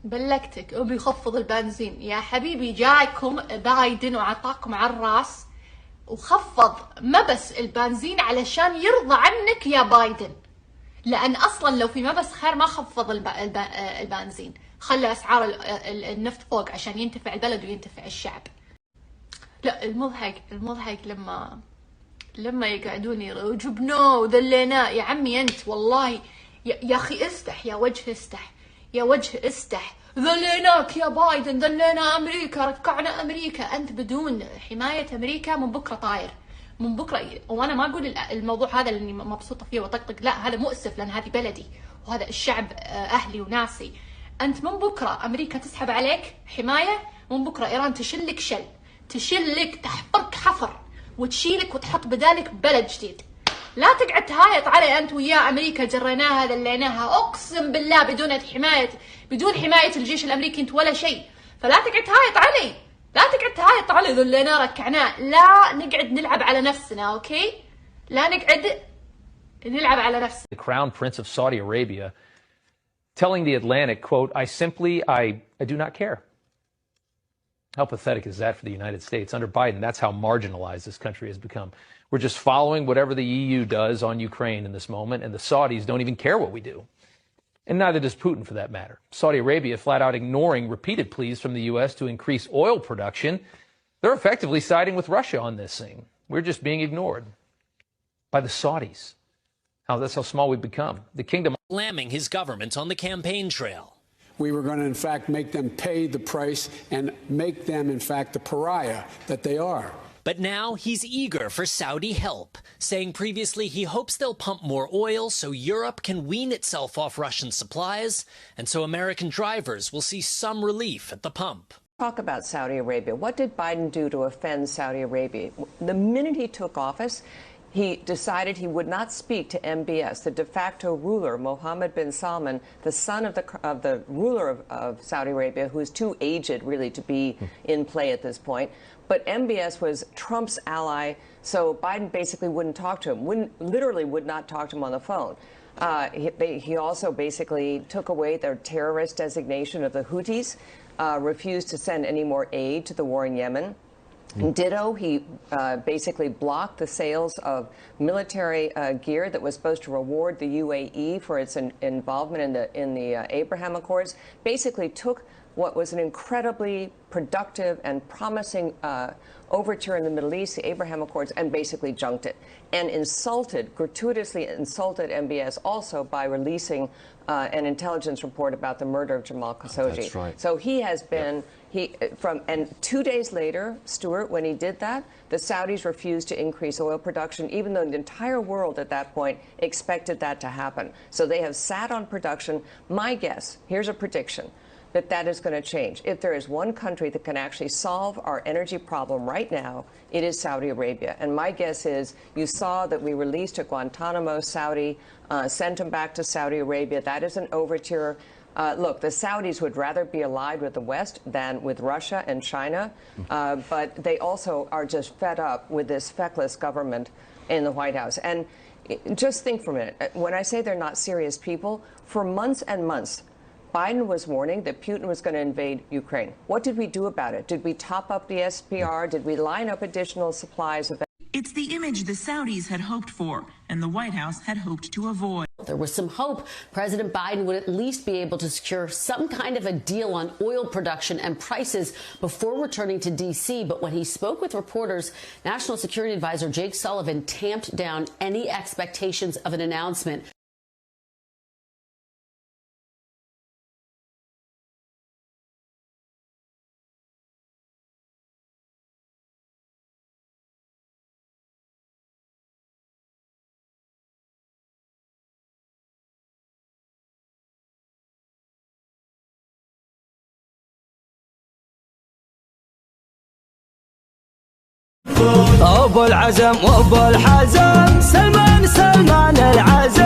بلكتك وبيخفض البنزين يا حبيبي. جايكم بايدن وعطاكم على الراس وخفض ما بس البنزين علشان يرضى عنك يا بايدن، لأن أصلا لو في ما بس خير ما خفض البنزين، خلى أسعار النفط فوق عشان ينتفع البلد وينتفع الشعب. لا المضحك لما يقعدون يجبنوه وذليناه. يا عمي أنت والله يا أخي استح، يا وجه استح، يا وجه استح. ذليناك يا بايدن، ذلينا أمريكا، ركعنا أمريكا. أنت بدون حماية أمريكا من بكرة طاير، من بكرة. وأنا ما أقول الموضوع هذا اللي مبسوطة فيه وطقطق، لا هذا مؤسف، لأن هذه بلدي وهذا الشعب أهلي وناسي. أنت من بكرة أمريكا تسحب عليك حماية، من بكرة إيران تشلك تشلك تحفرك حفر وتشيلك وتحط بدالك بلد جديد. لا تقعد تهايط علي أنت ويا أمريكا جريناها ذليناها. أقسم بالله بدون حماية الجيش الأمريكي أنت ولا شيء. فلا تقعد تهايط علي، لا تقعد تهايط علي. ذليناه ركعناه. لا نقعد نلعب على نفسنا، أوكي؟ لا نقعد نلعب على نفسنا. The Crown Prince of Saudi Arabia telling the Atlantic, quote, I do not care. How pathetic is that for the United States? Under Biden, that's how marginalized this country has become. We're just following whatever the EU does on Ukraine in this moment, and the Saudis don't even care what we do. And neither does Putin, for that matter. Saudi Arabia flat out ignoring repeated pleas from the U.S. to increase oil production. They're effectively siding with Russia on this thing. We're just being ignored by the Saudis. That's how small we've become. The kingdom slamming his government on the campaign trail. We were going to, in fact, make them pay the price and make them, in fact, the pariah that they are. But now he's eager for Saudi help, saying previously he hopes they'll pump more oil so Europe can wean itself off Russian supplies, and so American drivers will see some relief at the pump. Talk about Saudi Arabia. What did Biden do to offend Saudi Arabia? The minute he took office, he decided he would not speak to MBS, the de facto ruler, Mohammed bin Salman, the son of the ruler of Saudi Arabia, who is too aged, really, to be in play at this point. But MBS was Trump's ally, so Biden basically wouldn't talk to him, literally would not talk to him on the phone. He also basically took away their terrorist designation of the Houthis, refused to send any more aid to the war in Yemen. Ditto, he basically blocked the sales of military gear that was supposed to reward the UAE for its involvement in the Abraham Accords. Basically took what was an incredibly productive and promising overture in the Middle East, the Abraham Accords, and basically junked it. And gratuitously insulted MBS also by releasing an intelligence report about the murder of Jamal Khashoggi. That's right. So he has been, and 2 days later, Stuart, when he did that, the Saudis refused to increase oil production, even though the entire world at that point expected that to happen. So they have sat on production. My guess, here's a prediction, that is going to change. If there is one country that can actually solve our energy problem right now, it is Saudi Arabia. And my guess is you saw that we released a Guantanamo Saudi, sent him back to Saudi Arabia. That is an overture. Look, the Saudis would rather be allied with the West than with Russia and China, but they also are just fed up with this feckless government in the White House. And just think for a minute. When I say they're not serious people, for months and months, Biden was warning that Putin was going to invade Ukraine. What did we do about it? Did we top up the SPR? Did we line up additional supplies of? It's the image the Saudis had hoped for and the White House had hoped to avoid. There was some hope President Biden would at least be able to secure some kind of a deal on oil production and prices before returning to D.C. But when he spoke with reporters, National Security Advisor Jake Sullivan tamped down any expectations of an announcement. أبو العزم وأبو الحزم سلمان العزم